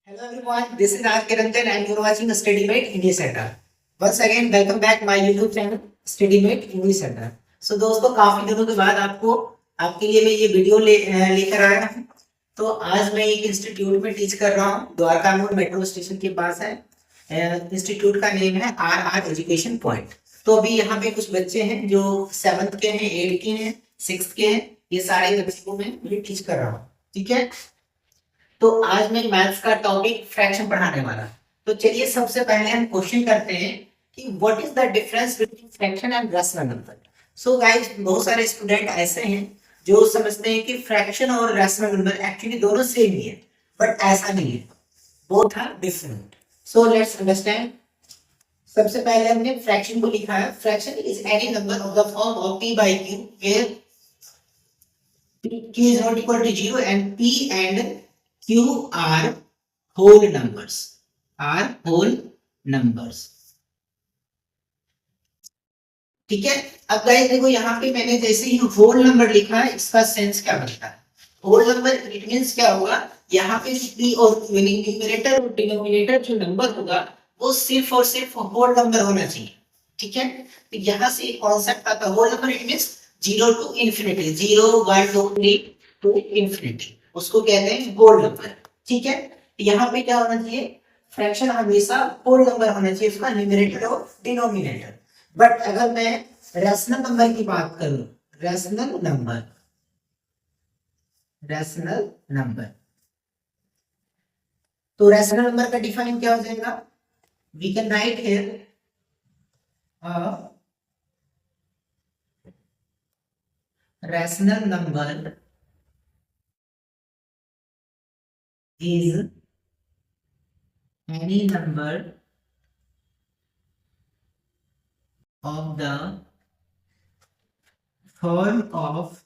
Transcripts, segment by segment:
Hello everyone, this is R. Kiranjan and you're watching StudyMate English Center. Once again, welcome back my YouTube channel StudyMate English Center. So दोस्तों काफी दिनों के बाद आपके लिए मैं ये वीडियो लेकर आया हूँ। तो आज मैं एक इंस्टीट्यूट में टीच कर रहा हूँ, द्वारका मोड़ मेट्रो स्टेशन के पास है। इंस्टीट्यूट का नेम है RR एजुकेशन पॉइंट। तो अभी यहाँ पे कुछ बच्चे हैं जो 7th के हैं, 8th के हैं, 6th के हैं। ये सारे बच्चों को मैं टीच कर रहा हूँ, ठीक है। तो आज मैं मैथ्स का टॉपिक फ्रैक्शन पढ़ाने वाला। तो चलिए सबसे पहले हम क्वेश्चन करते हैं कि what is the difference between fraction and rational number. So guys, बहुत सारे स्टूडेंट ऐसे हैं जो समझते हैं कि फ्रैक्शन और रैशनल नंबर एक्चुअली दोनों सेम ही है, बट ऐसा नहीं है, both are different. So let's understand. सबसे पहले हमने फ्रैक्शन को लिखा है। Fraction is any number of the form of p by q where q is not equal to 0 and p and q are whole numbers, ठीक है। अब guys देखो, यहाँ पे मैंने जैसे ही होल नंबर लिखा है, इसका सेंस क्या बनता है। होल नंबर इट मींस क्या होगा, यहाँ पे p और न्यूमरेटर और डिनोमिनेटर जो नंबर होगा वो सिर्फ और सिर्फ होल नंबर होना चाहिए, ठीक है। तो यहाँ से कॉन्सेप्ट आता है whole number it means 0 to infinity, 0 1 2 3 to infinity, उसको कहते हैं होल नंबर, ठीक है। यहाँ पे क्या होना चाहिए, फ्रैक्शन हमेशा होल नंबर होना चाहिए, उसका न्यूमरेटर और डिनोमिनेटर। बट अगर मैं रैशनल नंबर की बात करूं, रैशनल नंबर तो रैशनल नंबर का डिफाइन क्या हो जाएगा, we can write here rational number is any number of the form of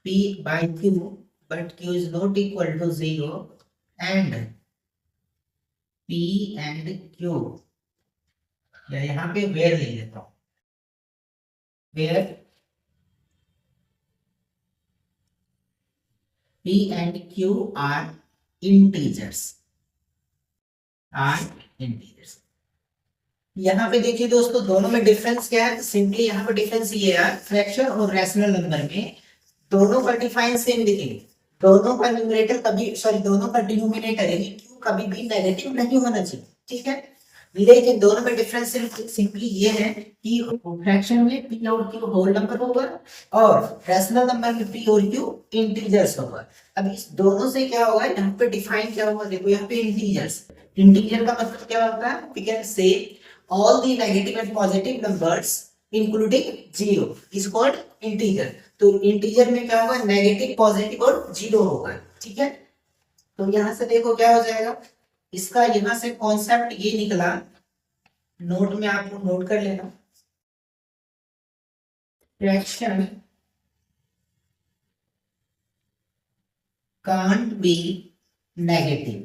p by q, but q is not equal to 0 and p and q, या यहाँ पे where ले लेता हूं, where p and q are integers, यहाँ पे देखिए दोस्तों, दोनों में डिफरेंस क्या है। सिंपली यहाँ पे डिफरेंस ये है, फ्रैक्शन और रैशनल नंबर में दोनों का डिफाइन सेम लिखेंगे। दोनों का न्यूमरेटर कभी दोनों का डिनोमिनेटर यानी q कभी भी नेगेटिव नहीं होना चाहिए, ठीक है। लेकिन दोनों में डिफरेंस सिंपली ये है कि फ्रैक्शन में p और q होल नंबर होगा और रैशनल नंबर में p और q इंटीजर्स होगा। अब इस दोनों से क्या होगा, यहाँ पे डिफाइन क्या होगा, देखो यहाँ पे इंटीजर्स, इंटीजर का मतलब क्या होता है, we can say all the negative and positive numbers including 0 is called integer। तो इंटीजर में क्या होगा, नेगेटिव पॉजिटिव और 0 होगा, ठीक है। तो यहां से देखो क्या हो जाएगा, इसका यहां से कॉन्सेप्ट ये निकला, नोट में आप लोग नोट कर लेना। Fraction can't be negative,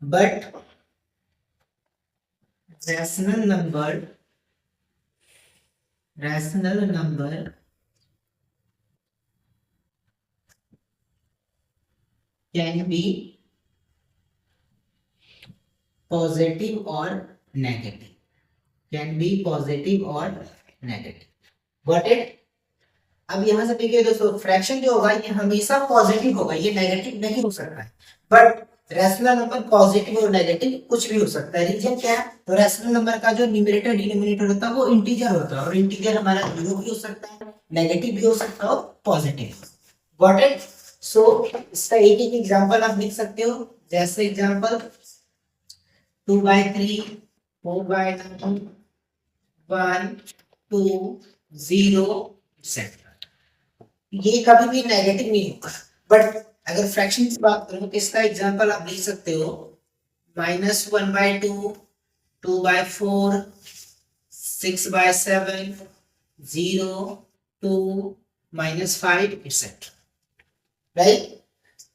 but rational number can be positive or negative, got it। अब यहाँ से देखिए दोस्तों, फ्रैक्शन जो होगा ये हमेशा पॉजिटिव होगा, ये नेगेटिव नहीं हो सकता है। बट रैशनल नंबर पॉजिटिव और नेगेटिव कुछ भी हो सकता है। रीजन क्या है, तो रैशनल नंबर का जो न्यूमरेटर डिनोमिनेटर होता है वो इंटीजर होता है, और इंटीजर हमारा 0 भी हो सकता है, नेगेटिव भी हो सकता है और पॉजिटिव। Got it. सो इसका एक एक एग्जांपल आप लिख सकते हो, जैसे एग्जांपल 2/3, 4/9, 1 2 0 etc। ये कभी भी नेगेटिव नहीं होगा। बट अगर फ्रैक्शन की बात करूं तो इसका एग्जांपल आप लिख सकते हो -1/2, 2/4, 6/7, 0 2 -5 etc, राइट।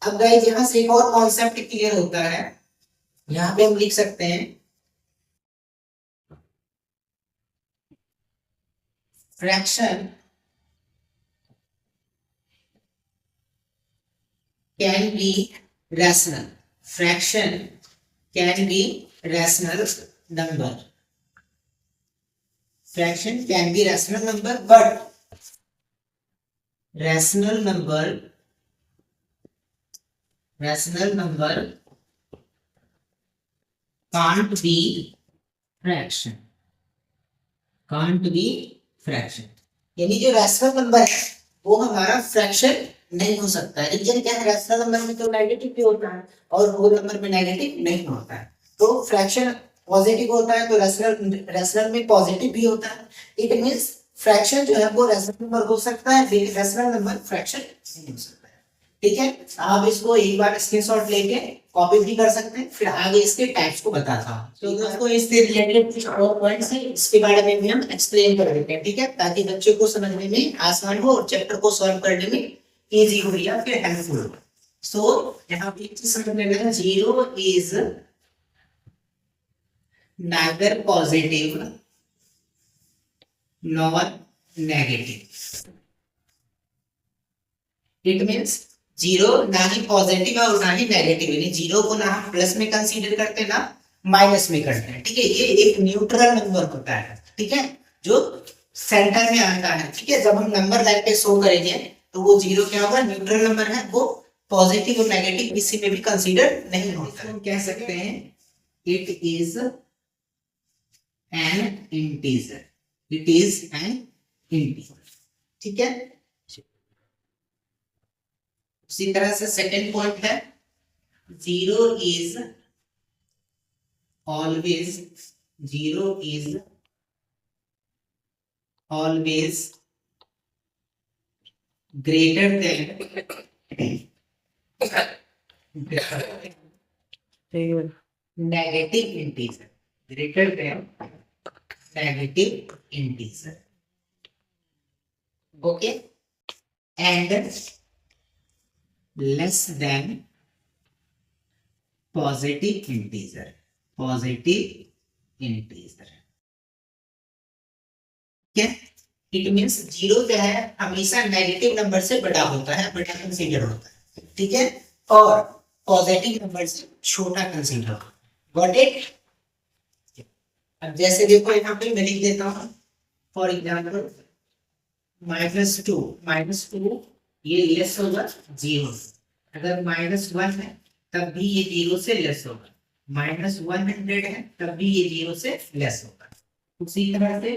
अब गाइस यहां से एक और कॉन्सेप्ट क्लियर होता है, यहां पे हम लिख सकते हैं fraction can be rational, fraction can be rational number, fraction can be rational number, but rational number can't be fraction, can't be fraction, यानी जो रैशनल नंबर है वो हमारा फ्रैक्शन नहीं हो सकता है। रीजन क्या है, रैशनल नंबर में तो नेगेटिव भी होता है और होल नंबर में नेगेटिव नहीं होता है। तो फ्रैक्शन पॉजिटिव होता है तो रैशनल में पॉजिटिव भी होता है। इट मींस फ्रैक्शन जो है वो रैशनल नंबर हो सकता है, रैशनल नंबर फ्रैक्शन नहीं हो सकता है। ठीक है, आप इसको एक बार स्क्रीनशॉट लेके कॉपी भी कर सकते हैं, फिर आगे इसके टाइप्स को बताता हूँ। तो दोस्तों इससे रिलेटेड कुछ और पॉइंट्स हैं, इसके बारे में भी हम एक्सप्लेन कर देते हैं। ठीक है, ताकि बच्चों को समझने में आसान हो और चैप्टर को सॉल्व करने में इजी हो या फिर हेल्पफुल हो। सो यहाँ पे एक चीज समझ लेना है, zero is neither positive nor negative, it means zero ना ही पॉजिटिव है और ना ही नेगेटिव, यानी जीरो को ना हम प्लस में कंसीडर करते ना माइनस में करते हैं। ठीक है, ये एक न्यूट्रल नंबर होता है। ठीक है, जो सेंटर में आता है। ठीक है, जब हम नंबर लाइन पे शो करेंगे तो वो जीरो क्या होगा, न्यूट्रल नंबर है, वो पॉजिटिव और नेगेटिव किसी में भी कंसीडर नहीं होता। हम कह सकते हैं it is an integer, it is an integer. ठीक है, उसी तरह से सेकंड पॉइंट है, zero is always, zero is always greater than negative integer, greater than negative integer. Okay, and less than positive integer, positive integer. क्या, it means zero जो है हमेशा नेगेटिव नंबर से बड़ा होता है, बड़ा कंसीडर होता है। ठीक है, और पॉजिटिव नंबर से छोटा कंसीडर होता है। Got it. अब जैसे देखो यहाँ पे मैं लिख देता हूँ, फॉर एग्जाम्पल -2 ये लेस होगा जीरो, अगर -1 है तब भी ये जीरो से लेस होगा, -100 है तब भी ये जीरो से लेस होगा। उसी तरह से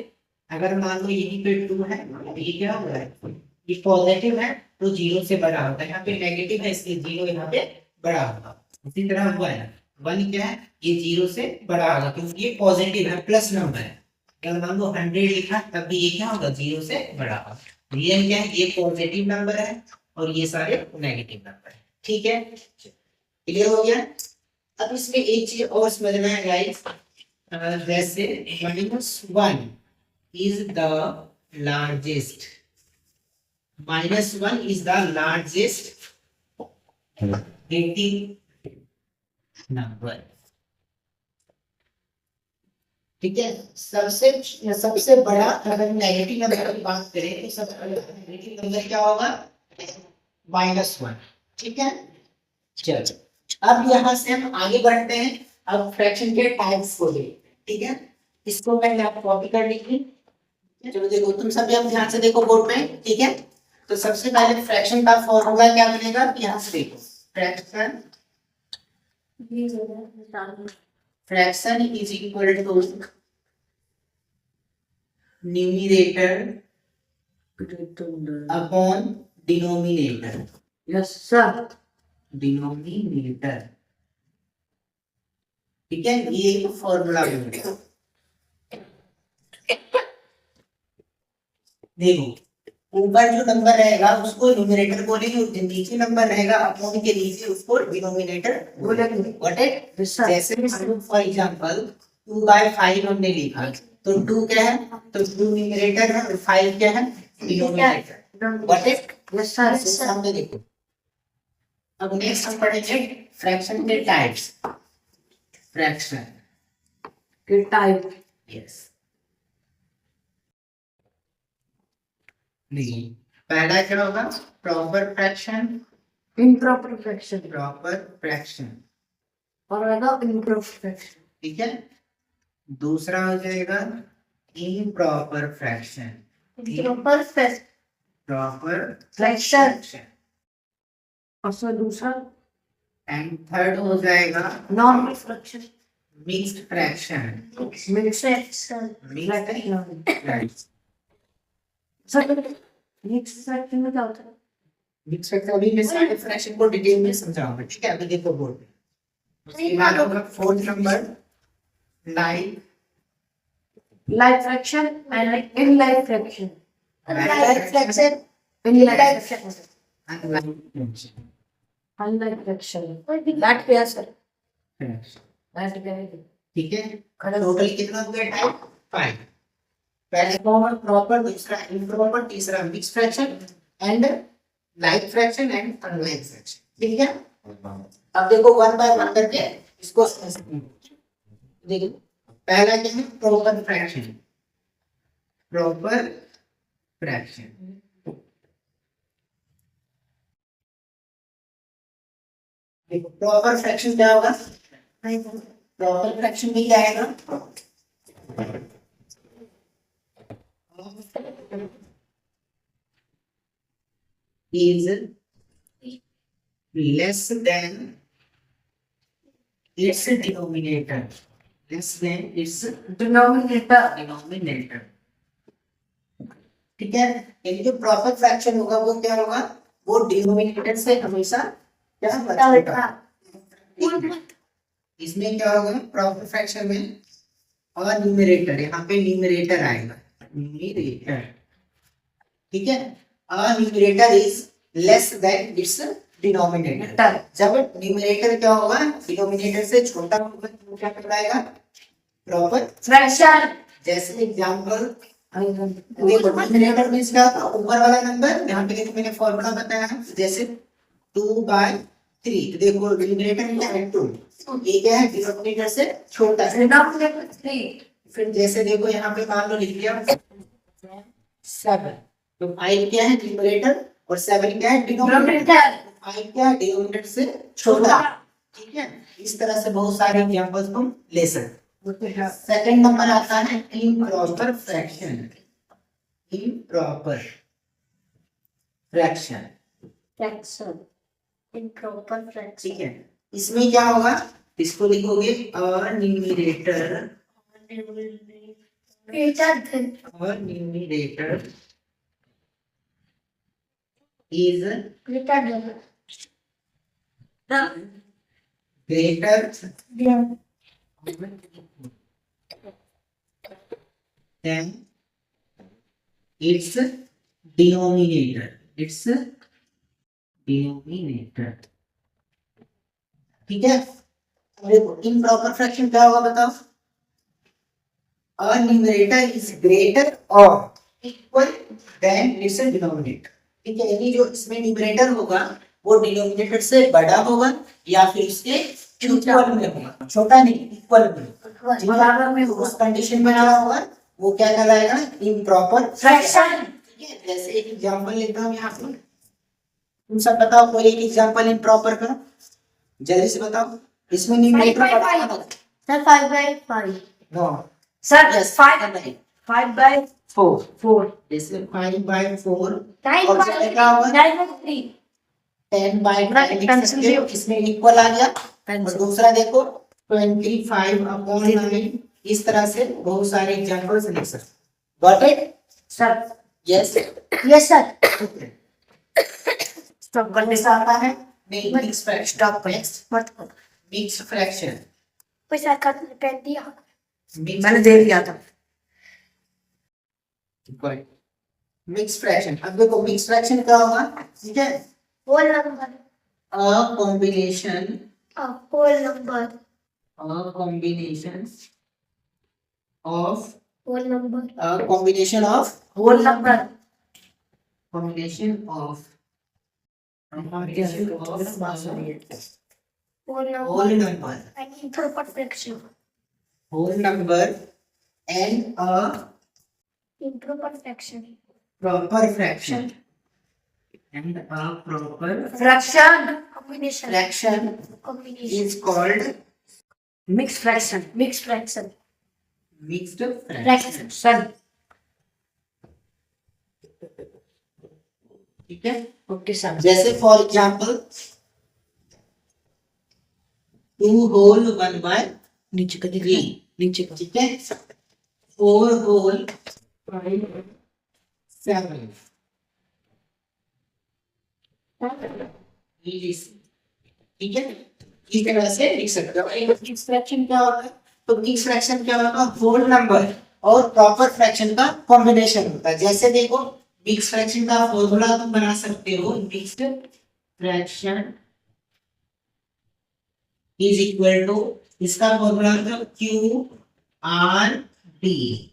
अगर मान लो यहीं पे 2 है, ये क्या हो रहा है, ये पॉजिटिव है तो जीरो से बड़ा होता है, यहाँ पे नेगेटिव है इसलिए जीरो यहाँ पे बड़ा होगा। इसी तरह 1 क्या है, ये जीरो से बड़ा होगा क्योंकि ये पॉजिटिव है, प्लस नंबर है। अगर मान लो 100 लिखा तब भी ये क्या होगा, जीरो से बड़ा होगा। रियल क्या है, ये पॉजिटिव नंबर है और ये सारे नेगेटिव नंबर है। ठीक है, क्लियर हो गया। अब इसमें एक चीज और समझना है गाइस, जैसे -1 is the largest, -1 is the largest negative number। ठीक है, सबसे बड़ा अगर नेगेटिव नंबर की बात करें तो सबसे बड़ा नेगेटिव नंबर क्या होगा, -1। ठीक है, चलो अब यहाँ से हम आगे बढ़ते हैं, अब फ्रैक्शन के टाइप्स को देखते हैं। ठीक है, इसको पहले आप कॉपी कर लीजिए। चलो देखो तुम सब अब ध्यान से देखो बोर्ड में। ठीक है, तो सबसे पहले फ्रैक्शन का फॉर्मूला क्या बनेगा, यहाँ से देखो, fraction is equal to numerator upon denominator. Yes sir, denominator. ठीक है, ये एक फॉर्मूला बनेगा। देखो ऊपर जो नंबर रहेगा उसको न्यूमरेटर बोलेंगे, नीचे नंबर रहेगा अपॉन के नीचे उसको डिनोमिनेटर बोलेंगे। व्हाट इट, जैसे फॉर एग्जांपल 2/5 हमने लिखा तो 2 क्या है, तो 2 न्यूमरेटर है और 5 क्या है, denominator. What it, yes sir, सामने देखो। अब नेक्स्ट हम पढ़ेंगे फ्रैक्शन के टाइप्स, फ्रैक्शन के टाइप। यस, नहीं पहला क्या होगा, proper fraction, improper fraction proper fraction, और आएगा इम्प्रॉपर फ्रैक्शन। ठीक है। दूसरा हो जाएगा improper fraction, improper proper fraction fraction. और फिर दूसरा एंड थर्ड हो जाएगा normal fraction. Mixed fraction, mix fraction sir mix fraction में क्या होता है? मिक्स फ्रैक्शन अभी मैं सारे फ्रैक्शन को डिटेल में समझाऊंगा, ठीक है। अभी देखो बोर्ड पे उसके बाद होगा fourth number like fraction and in life fraction. Like fraction, in life fraction unlike fraction, unlike fraction that क्या सर? दैट क्या है? ठीक है। टोटल कितना हो गया? टाइप 5। पहले प्रॉपर, प्रॉपर, दूसरा इम्प्रॉपर, तीसरा mix fraction and like fraction and unlike fraction, ठीक है। अब देखो वन बाय वन करके इसको देखो। पहला क्या है? Proper fraction, proper fraction. देखो प्रॉपर फ्रैक्शन क्या होगा? प्रॉपर फ्रैक्शन में क्या आएगा? is less than its denominator, less than its denominator, ठीक है। यानी जो प्रॉपर फ्रैक्शन होगा वो क्या होगा? वो डिनोमिनेटर से हमेशा क्या छोटा। इसमें क्या होगा? प्रॉपर फ्रैक्शन में और न्यूमरेटर, यहाँ पे न्यूमरेटर आएगा, न्यूमरेटर, ठीक है। Numerator is less than it's denominator. जब न्यूमरेटर क्या होगा? डिनोमिनेटर से छोटा होगा तो क्या कहलाएगा? Proper fraction. जैसे एग्जांपल देखो, डिनोमिनेटर मींस क्या होता है? ऊपर वाला नंबर। यहाँ पे देखो मैंने फॉर्मूला बताया है, जैसे 2/3, तो देखो डिनोमिनेटर में क्या है? 2, ये क्या है? डिनोमिनेटर से छोटा है। डिनोमिनेटर 3। फिर जैसे देखो यहाँ पे मान लो लिख दिया 7, तो 5 क्या है? न्यूमरेटर, और 7 क्या है? डिनोमिनेटर। 5 क्या है? डिनोमिनेटर से छोटा, ठीक है। इस तरह से बहुत सारे एग्जांपल्स तुम ले सकते। सेकंड नंबर आता है improper fraction, improper fraction, fraction improper fraction, ठीक है। इसमें क्या होगा? इसको लिखोगे न्यूमरेटर, और numerator is greater than its denominator, its denominator, ठीक है। देखो इम्प्रॉपर फ्रैक्शन क्या होगा बताओ? A numerator is greater or equal than its denominator, ठीक है। यानी जो इसमें न्यूमरेटर होगा वो डिनोमिनेटर से बड़ा होगा या फिर उसके इक्वल में होगा, छोटा नहीं, इक्वल में, बराबर में। उस कंडीशन में क्या होगा? वो क्या कहलाएगा? इम्प्रॉपर फ्रैक्शन, ठीक है। जैसे एक एग्जांपल लेता हूँ यहाँ पे, तुम सब बताओ कोई एक एग्जांपल इम्प्रॉपर का, जल्दी से बताओ। इसमें numerator sir 5/5। No sir yes 5/4। जैसे 5/4 9 और by क्या होगा? 9/3। 10/9 लिख सकते हो, इसमें इक्वल आ गया। और दूसरा देखो 25/9, इस तरह से बहुत सारे एग्जांपल्स लिख सकते। Got it sir? Yes yes sir. Stop कर कौन सा आता है? मिक्स फ्रैक्शन, स्टॉप कर मत कर। मिक्स फ्रैक्शन, पैसा का पेन दिया मैंने मैंने दे दिया था। Mix fraction. अब देखो मिक्स फ्रैक्शन क्या होगा, ठीक है। Whole number, a combination, whole number, a combination of whole number, a combination of whole number, combination of combination of whole whole number number, and improper fraction, whole number and a improper fraction, proper fraction, and a proper fraction fraction is called mix fraction mixed fraction. Fraction ठीक है, okay sir जैसे for example 2 whole 1 bye नीचे का 3, नीचे का ठीक है, 4 whole 7, ठीक है, इस तरह से लिख सकते हो। मिक्स फ्रैक्शन क्या होता है? तो मिक्स फ्रैक्शन क्या होता है? होल नंबर और प्रॉपर फ्रैक्शन का कॉम्बिनेशन होता है। जैसे देखो मिक्स फ्रैक्शन का फॉर्मूला तुम बना सकते हो, mixed fraction is equal to, इसका फॉर्मूला होता है क्यू आर डी,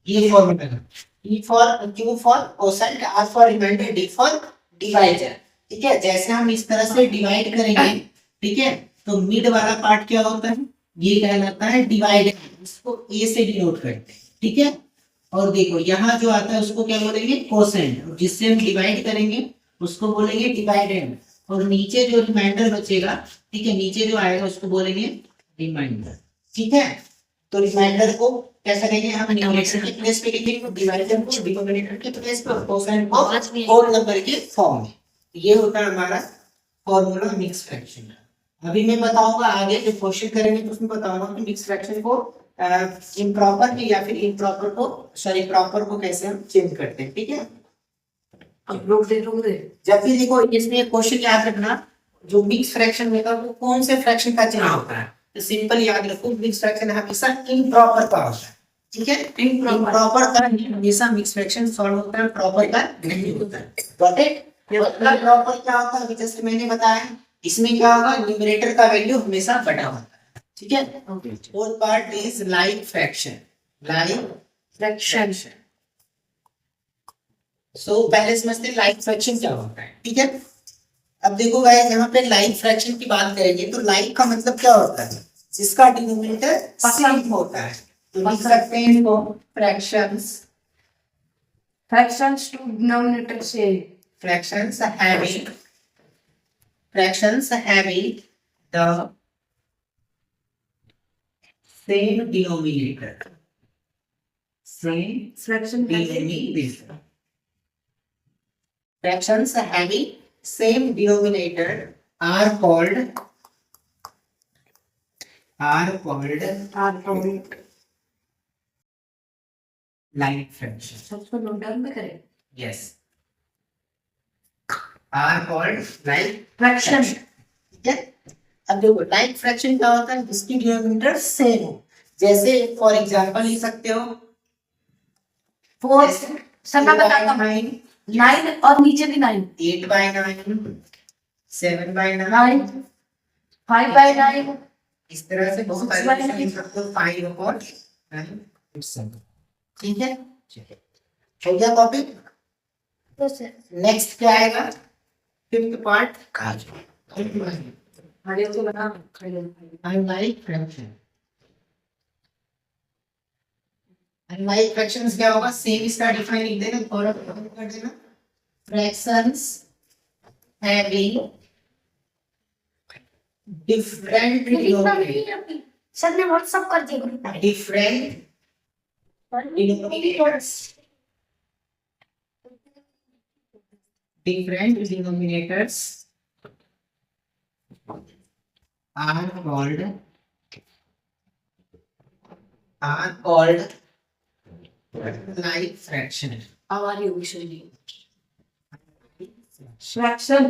ये फॉर्मूला है। ई for Q for quotient, R for remainder, D for divider. ठीक है, जैसे हम इस तरह से डिवाइड करेंगे, ठीक है, तो मिड वाला पार्ट क्या होता है? ये कहलाता है डिवाइड, इसको ए से डिनोट करते हैं, ठीक है। और देखो यहाँ जो आता है उसको क्या बोलेंगे? कोसेंट, और जिससे हम डिवाइड करेंगे उसको बोलेंगे डिवाइडेंड, और नीचे जो रिमाइंडर बचेगा, ठीक है, नीचे जो आएगा उसको बोलेंगे रिमाइंडर, ठीक है। तो रिमाइंडर को कैसे करेंगे? हम न्यूमरेटर के प्लेस पे लिखेंगे, डिवाइडर को डिनोमिनेटर के प्लेस पे, कोसेंट को होल नंबर के फॉर्म में। ये होता है हमारा फॉर्मूला मिक्स फ्रैक्शन का। अभी मैं बताऊंगा आगे जो क्वेश्चन करेंगे तो उसमें बताऊंगा कि मिक्स फ्रैक्शन को इम्प्रॉपर में या फिर इम्प्रॉपर को, सॉरी प्रॉपर को कैसे हम चेंज करते हैं, ठीक है। अब रोक दे जब भी देखो इसमें एक क्वेश्चन याद रखना, जो मिक्स फ्रैक्शन होगा वो कौन से फ्रैक्शन का चेंज होता है, तो सिंपल याद रखो मिक्स फ्रैक्शन हमेशा इम्प्रॉपर का होता है, ठीक है। इम्प्रॉपर का हमेशा मिक्स फ्रैक्शन सॉल्व होता है, प्रॉपर का नहीं होता है। Got it? प्रॉपर क्या होता है? अभी जैसे मैंने बताया, इसमें क्या होगा? न्यूमरेटर का वैल्यू हमेशा बड़ा होता है, ठीक है। Fourth part is like fraction, like fraction so पहले समझते हैं लाइक फ्रैक्शन क्या होता है, ठीक है। अब देखो गाइस, यहाँ पे लाइक फ्रैक्शन की बात करेंगे तो लाइक का मतलब क्या होता है? जिसका डिनोमिनेटर सेम होता है, तो लिख सकते हैं इसको फ्रैक्शंस, फ्रैक्शंस टू डिनोमिनेटर से fractions having the same denominator, fraction denominator. Fractions having same denominator are called like fraction. सबको नोट डाउन में करें Yes, are called like fraction ठीक है। अब देखो लाइक फ्रैक्शन क्या होता है? जिसकी डिनोमिनेटर सेम हो। जैसे फॉर एग्जांपल लिख सकते हो 4 सर मैं बताता हूँ 9 और नीचे भी 9 8/9, 7/9, 9 5/9 इस तरह से बहुत सारे लिख सकते हो, 5/9, ठीक है। हो गया टॉपिक। तो सर नेक्स्ट क्या आएगा? फिफ्थ पार्ट, हरे को बना अनलाइक फ्रैक्शन। अनलाइक फ्रैक्शंस क्या होगा? सेम इसका डिफाइन लिख देना और कर देना, fractions having different denominator, sir ने व्हाट्सएप कर दिया ग्रुप में different denominators, different denominators are called like fraction. हमारी विषय फ्रैक्शन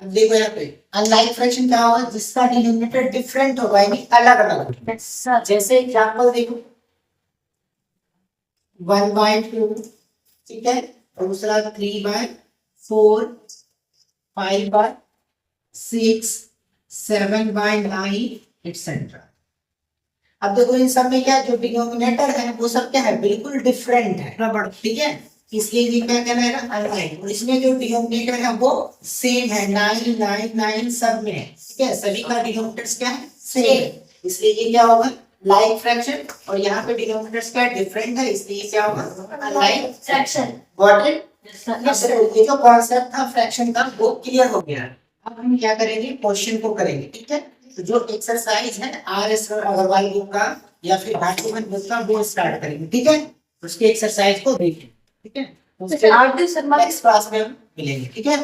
अब देखो यहाँ पे अनलाइक फ्रैक्शन क्या होगा? जिसका डिनोमिनेटर डिफरेंट होगा, यानी अलग अलग। सर जैसे एग्जांपल देखो 1/2, ठीक है, और दूसरा 3/4, 5/6, 7/9 एक्सेट्रा। अब देखो इन सब में क्या जो डिनोमिनेटर है वो सब क्या है? बिल्कुल डिफरेंट है, ठीक है, इसलिए ये क्या कहलाएगा? अनलाइक। और इसमें जो डिनोमिनेटर है वो सेम है, 9 9 9 सब में है, ठीक है, सभी का डिनोमिनेटर्स क्या है? सेम, इसलिए ये क्या होगा? लाइक फ्रैक्शन और यहाँ पे डिनोमिनेटर्स का डिफरेंट है, इसलिए क्या होगा like fraction got it. Yes, ये जो कॉन्सेप्ट था फ्रैक्शन का वो क्लियर हो गया। अब हम क्या करेंगे, क्वेश्चन को करेंगे, ठीक है। तो जो एक्सरसाइज है आर एस अग्रवाल बुक का या फिर भाटीवन बुक का वो स्टार्ट करेंगे, ठीक है। उसकी एक्सरसाइज को देखें, ठीक है। तो उसके आरती शर्मा नेक्स्ट क्लास में हम मिलेंगे, ठीक है।